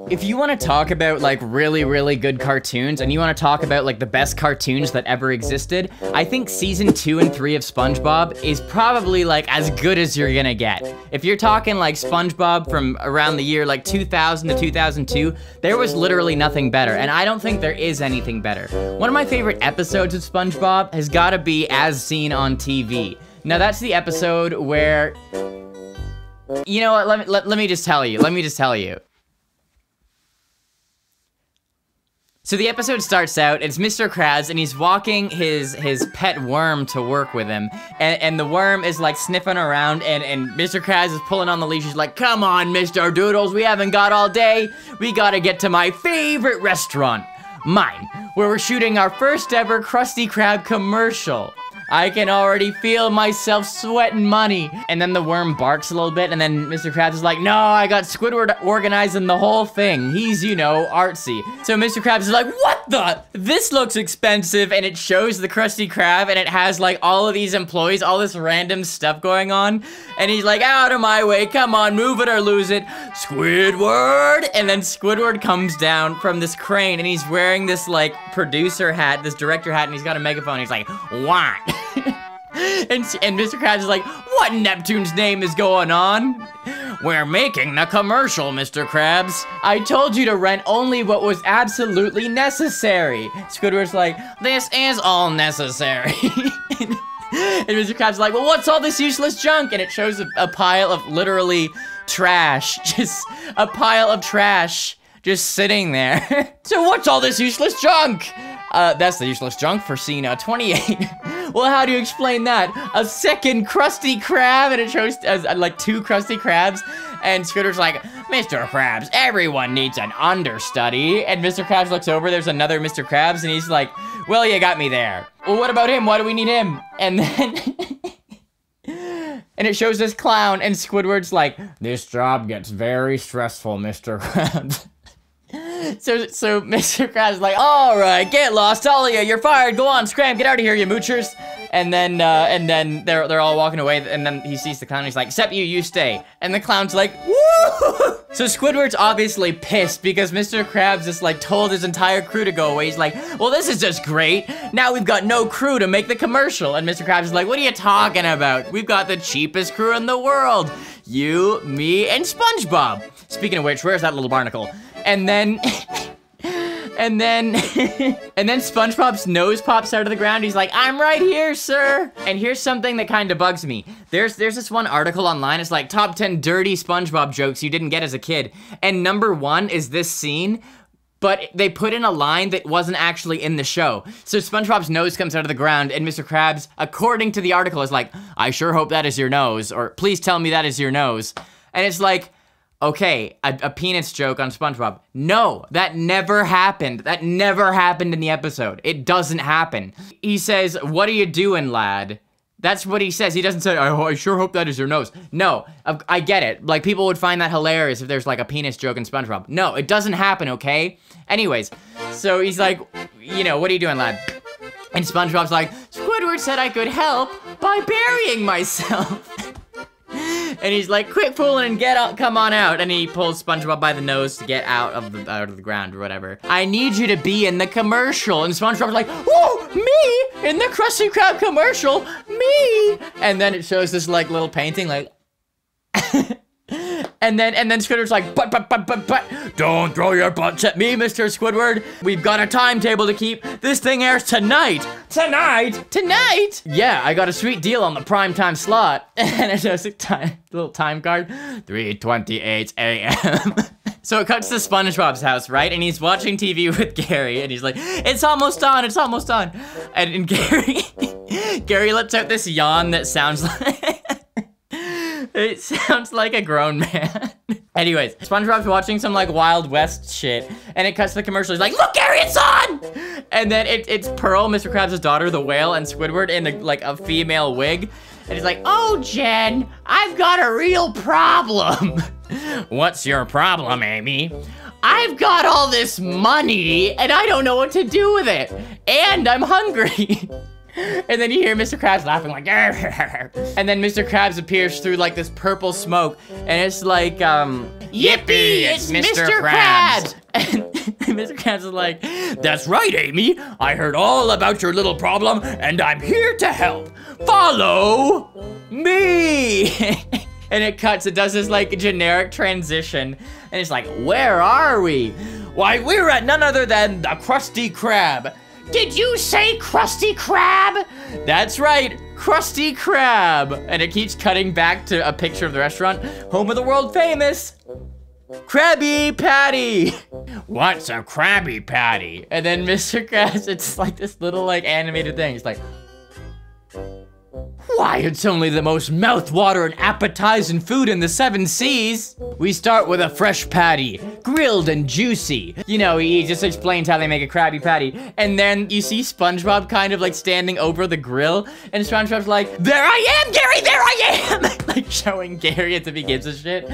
If you want to talk about like really good cartoons, and you want to talk about like the best cartoons that ever existed, I think season 2 and 3 of SpongeBob is probably like as good as you're gonna get. If you're talking like SpongeBob from around the year like 2000 to 2002, there was literally nothing better, and I don't think there is anything better. One of my favorite episodes of SpongeBob has gotta be As Seen on TV. Now that's the episode where, you know what, let me just tell you. So the episode starts out, it's Mr. Krabs, and he's walking his pet worm to work with him, and the worm is like sniffing around, and Mr. Krabs is pulling on the leash. He's like, come on, Mr. Doodles, we haven't got all day. We gotta get to my favorite restaurant, mine, where we're shooting our first ever Krusty Krab commercial. I can already feel myself sweating money. And then the worm barks a little bit, and then Mr. Krabs is like, no, I got Squidward organizing the whole thing. He's, you know, artsy. So Mr. Krabs is like, what the? This looks expensive, and it shows the Krusty Krab, and it has like all of these employees, all this random stuff going on. And he's like, out of my way, come on, move it or lose it. Squidward! And then Squidward comes down from this crane, and he's wearing this like producer hat, this director hat, and he's got a megaphone. He's like, what? and Mr. Krabs is like, what in Neptune's name is going on? We're making the commercial, Mr. Krabs. I told you to rent only what was absolutely necessary. Squidward's like, this is all necessary. And Mr. Krabs is like, well, what's all this useless junk? And it shows a pile of literally trash. Just a pile of trash just sitting there. So what's all this useless junk? That's the useless junk for scene 28. Well, how do you explain that? A second Krusty Krab, and it shows like 2 Krusty Krabs, and Squidward's like, Mr. Krabs, everyone needs an understudy. And Mr. Krabs looks over, there's another Mr. Krabs, and he's like, well, you got me there. Well, what about him? Why do we need him? And then, and it shows this clown, and Squidward's like, this job gets very stressful, Mr. Krabs. So Mr. Krabs is like, all right, get lost, all of you, you're fired, go on, scram, get out of here, you moochers. And then they're all walking away, and then he sees the clown, and he's like, except you stay. And the clown's like, woo! So Squidward's obviously pissed because Mr. Krabs just like told his entire crew to go away. He's like, well, this is just great. Now we've got no crew to make the commercial. And Mr. Krabs is like, what are you talking about? We've got the cheapest crew in the world. You, me, and SpongeBob. Speaking of which, where's that little barnacle? And then, and then SpongeBob's nose pops out of the ground. He's like, I'm right here, sir. And here's something that kind of bugs me. There's this one article online. It's like top 10 dirty SpongeBob jokes you didn't get as a kid. And number 1 is this scene, but they put in a line that wasn't actually in the show. So SpongeBob's nose comes out of the ground, and Mr. Krabs, according to the article, is like, I sure hope that is your nose, or please tell me that is your nose. And it's like, okay, a penis joke on SpongeBob. No, that never happened. That never happened in the episode. It doesn't happen. He says, what are you doing, lad? That's what he says. He doesn't say, I sure hope that is your nose. No, I get it. Like, people would find that hilarious if there's like a penis joke in SpongeBob. No, it doesn't happen, okay? Anyways, so he's like, you know, what are you doing, lad? And SpongeBob's like, Squidward said I could help by burying myself. And he's like, quit fooling and get out, come on out. And he pulls SpongeBob by the nose to get out of the ground or whatever. I need you to be in the commercial. And SpongeBob's like, whoa, me? In the Krusty Krab commercial? Me? And then it shows this like little painting like, and then Squidward's like, but, don't throw your butts at me, Mr. Squidward. We've got a timetable to keep. This thing airs tonight. Tonight? Yeah, I got a sweet deal on the primetime slot. And it shows a little time card, 3:28 a.m. So it cuts to SpongeBob's house, right? And he's watching TV with Gary, and he's like, it's almost on, it's almost on. And Gary lets out this yawn that sounds like, it sounds like a grown man. Anyways, SpongeBob's watching some like Wild West shit, and it cuts to the commercial. He's like, look, Gary, it's on! And then it's Pearl, Mr. Krabs' daughter, the whale, and Squidward in like a female wig. And he's like, oh, Jen, I've got a real problem. What's your problem, Amy? I've got all this money, and I don't know what to do with it. And I'm hungry. And then you hear Mr. Krabs laughing like, and then Mr. Krabs appears through like this purple smoke, and it's like, yippee, it's Mr. Krabs. And Mr. Krabs is like, that's right, Amy. I heard all about your little problem, and I'm here to help. Follow me. And it cuts, it does this like generic transition, and it's like, where are we? Why, we're at none other than the Krusty Krab. Did you say Krusty Krab? That's right, Krusty Krab. And it keeps cutting back to a picture of the restaurant, home of the world famous Krabby Patty. What's a Krabby Patty? And then Mr. Krabs, it's like this little like animated thing. It's like, why, it's only the most mouth-watering appetizing food in the 7 seas. We start with a fresh patty, grilled and juicy. You know, he just explains how they make a Krabby Patty. And then you see SpongeBob kind of like standing over the grill, and SpongeBob's like, there I am, Gary, there I am! Like showing Gary as if he gives a shit.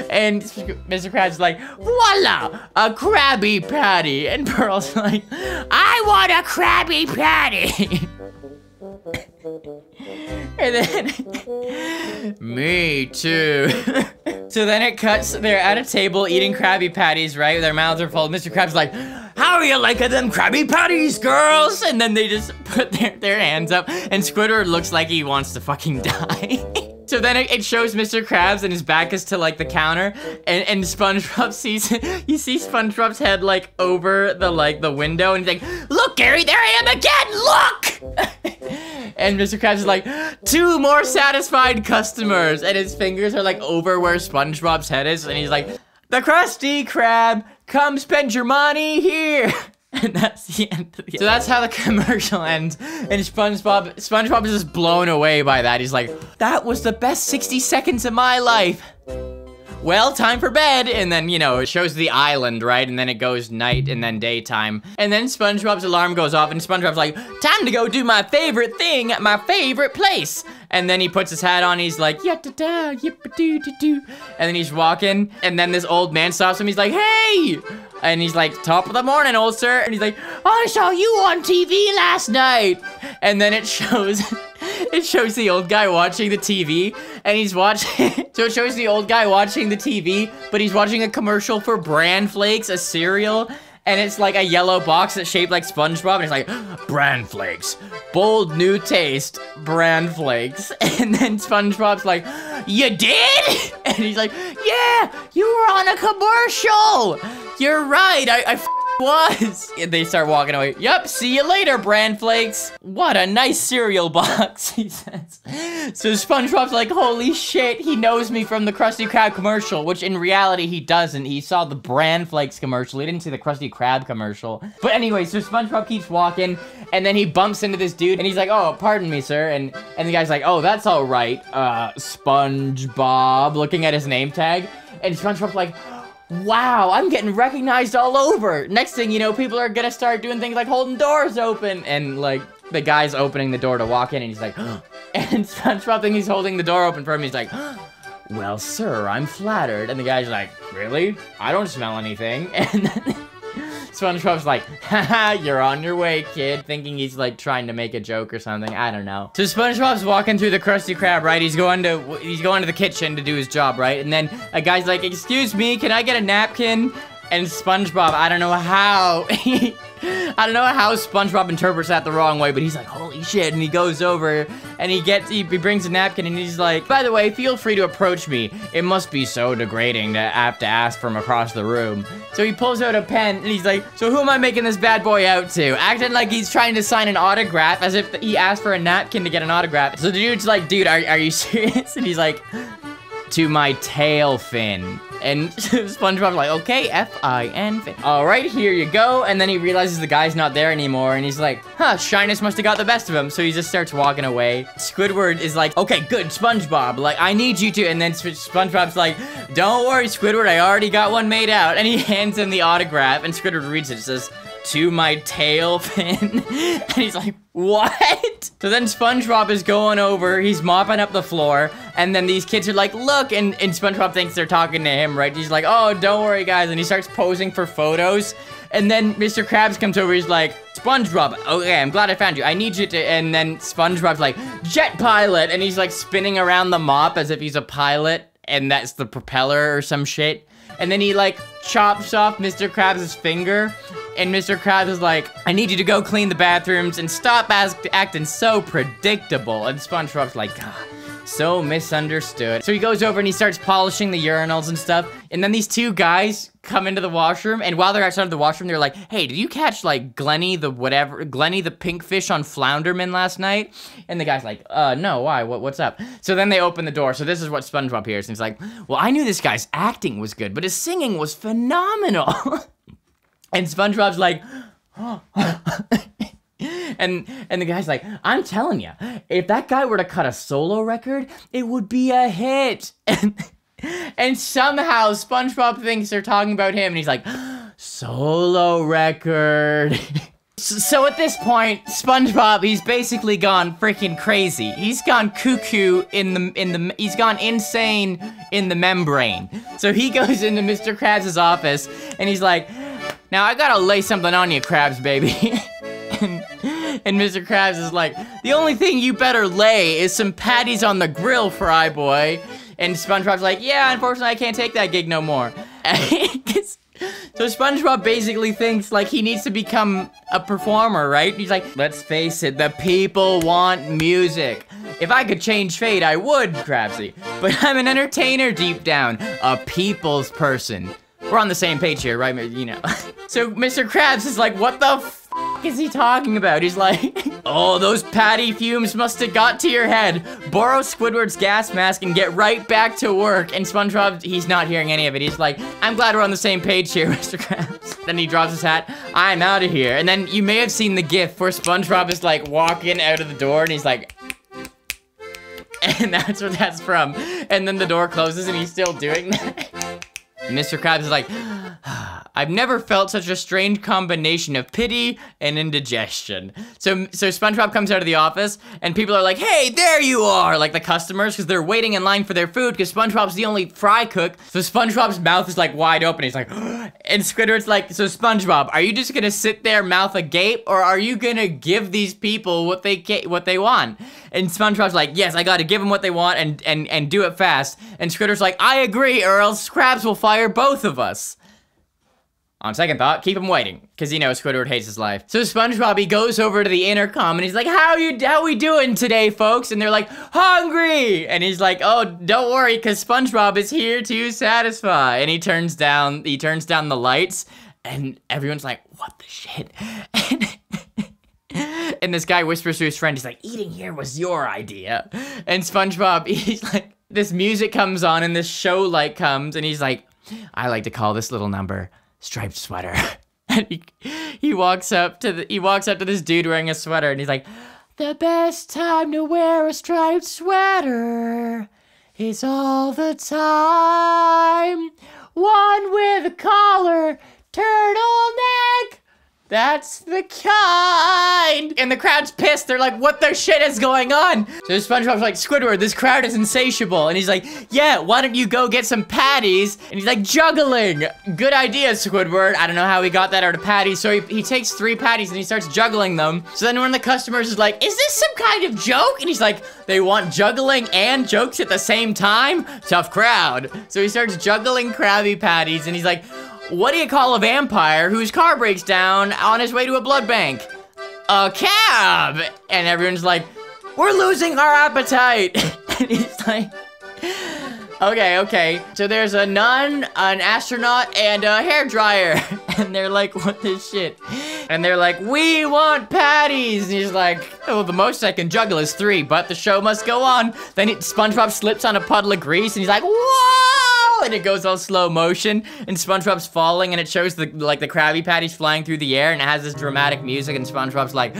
And Mr. Krabs like, voila, a Krabby Patty. And Pearl's like, I want a Krabby Patty. And then, me too. So then it cuts, they're at a table eating Krabby Patties, right? Their mouths are full. Mr. Krabs like, how are you liking them Krabby Patties, girls? And then they just put their hands up, and Squidward looks like he wants to fucking die. So then it shows Mr. Krabs, and his back is to like the counter, and SpongeBob sees, you see SpongeBob's head like over the window, and he's like, look, Gary, there I am again, look! And Mr. Krabs is like, 2 more satisfied customers, and his fingers are like over where SpongeBob's head is, and he's like, the Krusty Krab, come spend your money here. And that's the end of the So that's how the commercial ends. And SpongeBob is just blown away by that. He's like, that was the best 60 seconds of my life. Well, time for bed. And then, you know, it shows the island, right? And then it goes night and then daytime. And then SpongeBob's alarm goes off, and SpongeBob's like, time to go do my favorite thing at my favorite place. And then he puts his hat on, he's like, yip-da-da, yip-a-doo-doo-doo. And then he's walking, and then this old man stops him, he's like, hey! And he's like, top of the morning, old sir. And he's like, I saw you on TV last night. And then it shows the old guy watching the TV, and he's watching, so it shows the old guy watching the TV, but he's watching a commercial for Bran Flakes, a cereal, and it's like a yellow box that's shaped like SpongeBob, and it's like, Bran Flakes, bold new taste, Bran Flakes. And then SpongeBob's like, you did? And he's like, yeah, you were on a commercial. You're right, I was. And they start walking away. Yup, see you later, Bran Flakes. What a nice cereal box, he says. So SpongeBob's like, holy shit, he knows me from the Krusty Krab commercial, which in reality he doesn't. He saw the Bran Flakes commercial. He didn't see the Krusty Krab commercial. But anyway, so SpongeBob keeps walking, and then he bumps into this dude, and he's like, oh, pardon me, sir. And the guy's like, oh, that's all right, Spongebob, looking at his name tag. And SpongeBob's like, wow, I'm getting recognized all over. Next thing you know, people are gonna start doing things like holding doors open, and like the guy's opening the door to walk in, and he's like, and SpongeBob thinks he's holding the door open for him. He's like, well, sir, I'm flattered. And the guy's like, really? I don't smell anything. And then SpongeBob's like, haha, you're on your way, kid, thinking he's like trying to make a joke or something. I don't know. So SpongeBob's walking through the Krusty Krab, right? He's going to the kitchen to do his job, right? And then a guy's like, excuse me, can I get a napkin? And SpongeBob, I don't know how SpongeBob interprets that the wrong way, but he's like, holy shit, and he goes over, and he brings a napkin, and he's like, by the way, feel free to approach me. It must be so degrading to have to ask from across the room. So he pulls out a pen, and he's like, so who am I making this bad boy out to? Acting like he's trying to sign an autograph, as if he asked for a napkin to get an autograph. So the dude's like, dude, are you serious? And he's like, to my tail fin. And SpongeBob's like, okay, F-I-N, fin. All right, here you go. And then he realizes the guy's not there anymore, and he's like, huh, shyness must have got the best of him. So he just starts walking away. Squidward is like, okay, good, SpongeBob, like, I need you to. And then SpongeBob's like, don't worry, Squidward, I already got one made out. And he hands him the autograph, and Squidward reads it. It says, to my tail fin. And he's like, what? So then SpongeBob is going over, he's mopping up the floor, and then these kids are like, look, and SpongeBob thinks they're talking to him, right? He's like, oh, don't worry, guys, and he starts posing for photos, and then Mr. Krabs comes over, he's like, SpongeBob, okay, I'm glad I found you, I need you to, and then SpongeBob's like, jet pilot, and he's like spinning around the mop as if he's a pilot, and that's the propeller or some shit, and then he like chops off Mr. Krabs' finger, and Mr. Krabs is like, I need you to go clean the bathrooms and stop acting so predictable. And SpongeBob's like, so misunderstood. So he goes over and he starts polishing the urinals and stuff. And then these two guys come into the washroom. And while they're outside of the washroom, they're like, hey, did you catch like Glenny the pink fish on Flounderman last night? And the guy's like, no, why? What's up? So then they open the door. So this is what SpongeBob hears. And he's like, well, I knew this guy's acting was good, but his singing was phenomenal. And SpongeBob's like, oh. and the guy's like, I'm telling you, if that guy were to cut a solo record, it would be a hit. And somehow SpongeBob thinks they're talking about him, and he's like, solo record. So at this point, SpongeBob, he's basically gone freaking crazy. He's gone cuckoo he's gone insane in the membrane. So he goes into Mr. Krabs' office, and he's like, now I gotta lay something on you, Krabs, baby. and Mr. Krabs is like, the only thing you better lay is some patties on the grill, fry boy. And SpongeBob's like, yeah, unfortunately I can't take that gig no more. So SpongeBob basically thinks like he needs to become a performer, right? He's like, let's face it, the people want music. If I could change fate, I would, Krabsy. But I'm an entertainer deep down, a people's person. We're on the same page here, right? You know. So Mr. Krabs is like, what the f is he talking about? He's like, oh, those patty fumes must have got to your head. Borrow Squidward's gas mask and get right back to work. And SpongeBob, he's not hearing any of it. He's like, I'm glad we're on the same page here, Mr. Krabs. Then he drops his hat. I'm out of here. And then you may have seen the gif where SpongeBob is like walking out of the door and he's like, and that's where that's from. And then the door closes and he's still doing that. Mr. Krabs is like, I've never felt such a strange combination of pity and indigestion. So SpongeBob comes out of the office, and people are like, hey, there you are! Like the customers, because they're waiting in line for their food, because SpongeBob's the only fry cook. So SpongeBob's mouth is like wide open. He's like, and Squidward's like, so SpongeBob, are you just gonna sit there mouth agape, or are you gonna give these people what they want? And SpongeBob's like, yes, I gotta give them what they want and do it fast. And Squidward's like, I agree, or else Krabs will fire both of us. On second thought, keep him waiting, because you know Squidward hates his life. So SpongeBob, he goes over to the intercom, and he's like, how we doing today, folks? And they're like, hungry! And he's like, oh, don't worry, because SpongeBob is here to satisfy. And he turns down the lights, and everyone's like, what the shit? And this guy whispers to his friend, he's like, eating here was your idea. And SpongeBob, he's like, this music comes on, and this show light comes, and he's like, I like to call this little number striped sweater. And he walks up to this dude wearing a sweater, and he's like, the best time to wear a striped sweater is all the time. One with a collar, turtleneck, that's the kind. And the crowd's pissed. They're like, what the shit is going on? So SpongeBob's like, Squidward, this crowd is insatiable. And he's like, yeah, why don't you go get some patties? And he's like, juggling. Good idea, Squidward. I don't know how he got that out of patties. So he takes 3 patties and he starts juggling them. So then one of the customers is like, is this some kind of joke? And he's like, they want juggling and jokes at the same time? Tough crowd. So he starts juggling Krabby Patties, and he's like, what do you call a vampire whose car breaks down on his way to a blood bank? A cab! And everyone's like, we're losing our appetite! And he's like, okay. So there's a nun, an astronaut, and a hairdryer. And they're like, what the shit? And they're like, we want patties! And he's like, oh, the most I can juggle is 3, but the show must go on. Then SpongeBob slips on a puddle of grease, and he's like, whoa! And it goes all slow motion, and SpongeBob's falling, and it shows the Krabby Patties flying through the air, and it has this dramatic music, and SpongeBob's like,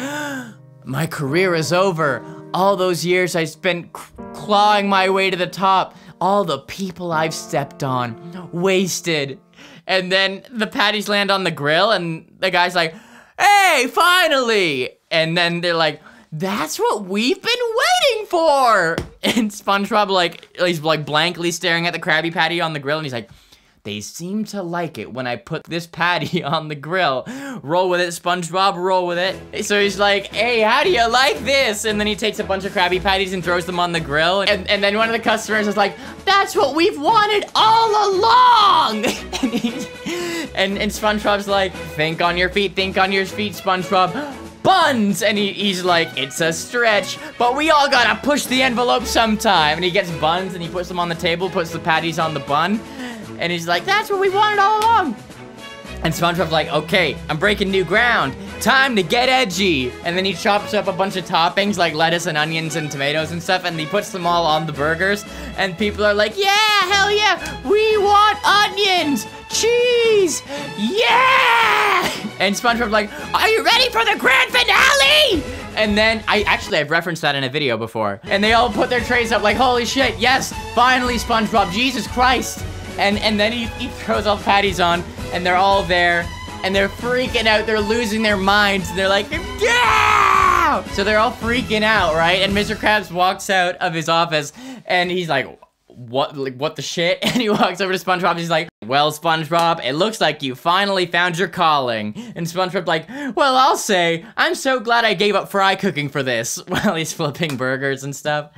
my career is over. All those years I spent clawing my way to the top. All the people I've stepped on, wasted. And then the patties land on the grill, and the guy's like, hey, finally! And then they're like, that's what we've been waiting for! And SpongeBob, like, he's like blankly staring at the Krabby Patty on the grill, and he's like, they seem to like it when I put this patty on the grill. Roll with it, SpongeBob, roll with it. So he's like, hey, how do you like this? And then he takes a bunch of Krabby Patties and throws them on the grill. And then one of the customers is like, that's what we've wanted all along! and SpongeBob's like, think on your feet, SpongeBob. Buns! And he's like, it's a stretch, but we all gotta push the envelope sometime. And he gets buns and he puts them on the table, puts the patties on the bun. And he's like, that's what we wanted all along. And SpongeBob's like, okay, I'm breaking new ground. Time to get edgy. And then he chops up a bunch of toppings like lettuce and onions and tomatoes and stuff, and he puts them all on the burgers. And people are like, yeah, hell yeah, we want onions, cheese, yeah! And SpongeBob's like, are you ready for the grand finale? And then, I've referenced that in a video before. And they all put their trays up like, holy shit, yes, finally, SpongeBob, Jesus Christ. And then he throws all the patties on, and they're all there, and they're freaking out, they're losing their minds, and they're like, yeah! So they're all freaking out, right? And Mr. Krabs walks out of his office, and he's like, what the shit? And he walks over to SpongeBob, and he's like, well, SpongeBob, it looks like you finally found your calling. And SpongeBob's like, well, I'll say, I'm so glad I gave up fry cooking for this, while he's flipping burgers and stuff.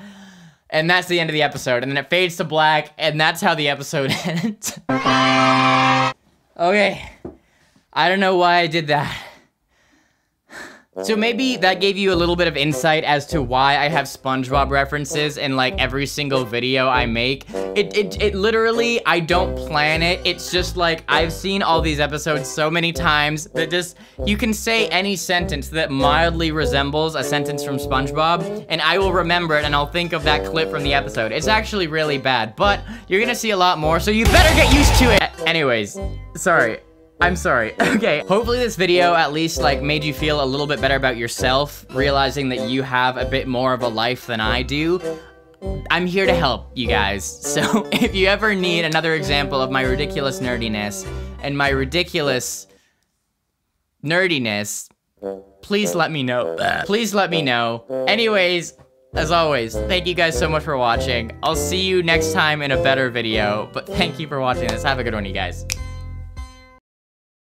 And that's the end of the episode, and then it fades to black, and that's how the episode ends. Okay, I don't know why I did that. So maybe that gave you a little bit of insight as to why I have SpongeBob references in like every single video I make. It literally, I don't plan it. It's just like, I've seen all these episodes so many times that just, you can say any sentence that mildly resembles a sentence from SpongeBob, and I will remember it and I'll think of that clip from the episode. It's actually really bad, but you're gonna see a lot more, so you better get used to it. Anyways, sorry. I'm sorry. Okay, hopefully this video at least like made you feel a little bit better about yourself, realizing that you have a bit more of a life than I do. I'm here to help you guys. So if you ever need another example of my ridiculous nerdiness and my ridiculous nerdiness, please let me know. Please let me know. Anyways, as always, thank you guys so much for watching. I'll see you next time in a better video, but thank you for watching this. Have a good one, you guys.